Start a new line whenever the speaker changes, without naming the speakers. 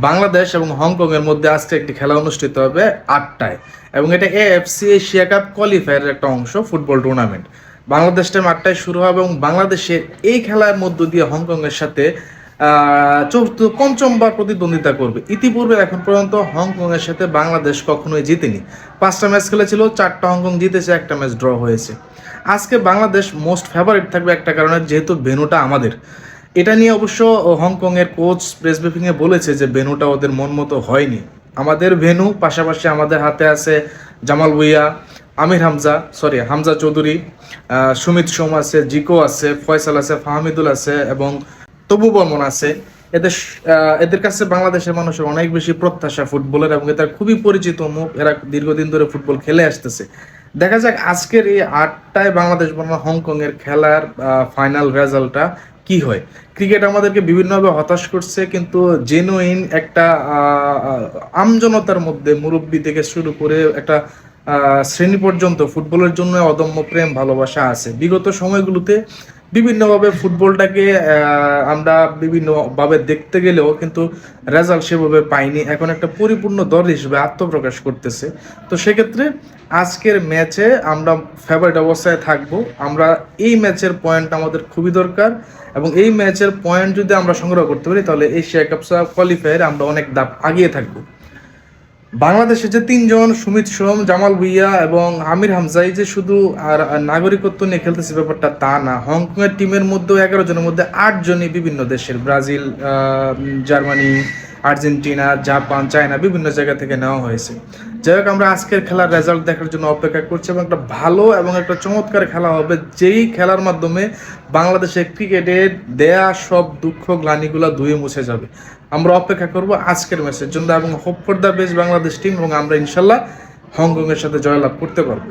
বাংলাদেশ এবং হংকং এর মধ্যে আজকে একটি খেলা অনুষ্ঠিত হবে 8টায়, এবং এটা এএফসি এশিয়া কাপ কোয়ালিফায়ারের একটা অংশ, ফুটবল টুর্নামেন্ট। বাংলাদেশ টাইম 8টায় শুরু হবে এবং বাংলাদেশের এই খেলার মধ্য দিয়ে হংকং এর সাথে পঞ্চমবার প্রতিদ্বন্দ্বিতা করবে। ইতিপূর্বে এখন পর্যন্ত হংকং এর সাথে বাংলাদেশ কখনোই জিতেনি। 5টা ম্যাচ খেলেছিল, 4টা হংকং জিতেছে, একটা ম্যাচ ড্র হয়েছে। আজকে বাংলাদেশ মোস্ট ফেভারিট থাকবে একটা কারণে, যেহেতু ভেন্যুটা আমাদের। এটা নিয়ে অবশ্য হংকং এর কোচ প্রেস ব্রিফিং এ বলেছে যে ভেন্যুটা ওদের মন মতো হয়নি। আমাদের ভেন্যু, পাশাপাশি আমাদের হাতে আছে জামাল ভুঁইয়া, হামজা চৌধুরী, সুমিত সোম আছে, জিকো আছে, ফয়সাল আছে, ফাহমিদুল আছে এবং তবু বর্মন আছে। এদের কাছে বাংলাদেশের মানুষের অনেক বেশি প্রত্যাশা ফুটবলের, এবং এদের খুবই পরিচিত মুখ। এরা দীর্ঘদিন ধরে ফুটবল খেলে আসতেছে। দেখা যাক আজকের এই 8টায় বাংলাদেশ বনাম হংকং এর খেলার ফাইনাল রেজাল্টটা কি হয়। ক্রিকেট আমাদেরকে বিভিন্নভাবে হতাশ করছে, কিন্তু জেনুইন একটা আমজনতার মধ্যে মুরব্বী থেকে শুরু করে একটা শ্রেণী পর্যন্ত ফুটবলের জন্য অদম্য প্রেম ভালোবাসা আছে। বিগত সময়গুলোতে বিভিন্নভাবে ফুটবলটাকে আমরা বিভিন্নভাবে দেখতে গেলেও কিন্তু রেজাল্ট সেভাবে পাইনি। এখন একটা পরিপূর্ণ দল হিসেবে আত্মপ্রকাশ করতেছে। তো সেক্ষেত্রে আজকের ম্যাচে আমরা ফেভারিট অবস্থায় থাকবো। আমরা এই ম্যাচের পয়েন্ট আমাদের খুবই দরকার, এবং এই ম্যাচের পয়েন্ট যদি আমরা সংগ্রহ করতে পারি তাহলে এশিয়া কাপ কোয়ালিফায়ারে আমরা অনেক ধাপ আগিয়ে থাকবো। বাংলাদেশে যে 3জন, সুমিত সোম, জামাল ভুঁইয়া এবং আমির হামজাই যে শুধু আর নাগরিকত্ব নিয়ে খেলতেছে ব্যাপারটা তা না। হংকং এর টিমের মধ্যেও 11 জনের মধ্যে 8 জনই বিভিন্ন দেশের, Brazil, Germany, Argentina, Japan, China, বিভিন্ন জায়গা থেকে নেওয়া হয়েছে। যাই হোক, আমরা আজকের খেলার রেজাল্ট দেখার জন্য অপেক্ষা করছি, এবং একটা ভালো এবং একটা চমৎকার খেলা হবে, যেই খেলার মাধ্যমে বাংলাদেশের ক্রিকেটের দেয়া সব দুঃখ গ্লানিগুলা ধুয়ে মুছে যাবে। আমরা অপেক্ষা করব আজকের ম্যাচের জন্য, এবং hope for the best Bangladesh team, এবং আমরা ইনশাল্লাহ হংকং এর সাথে জয়লাভ করতে পারবো।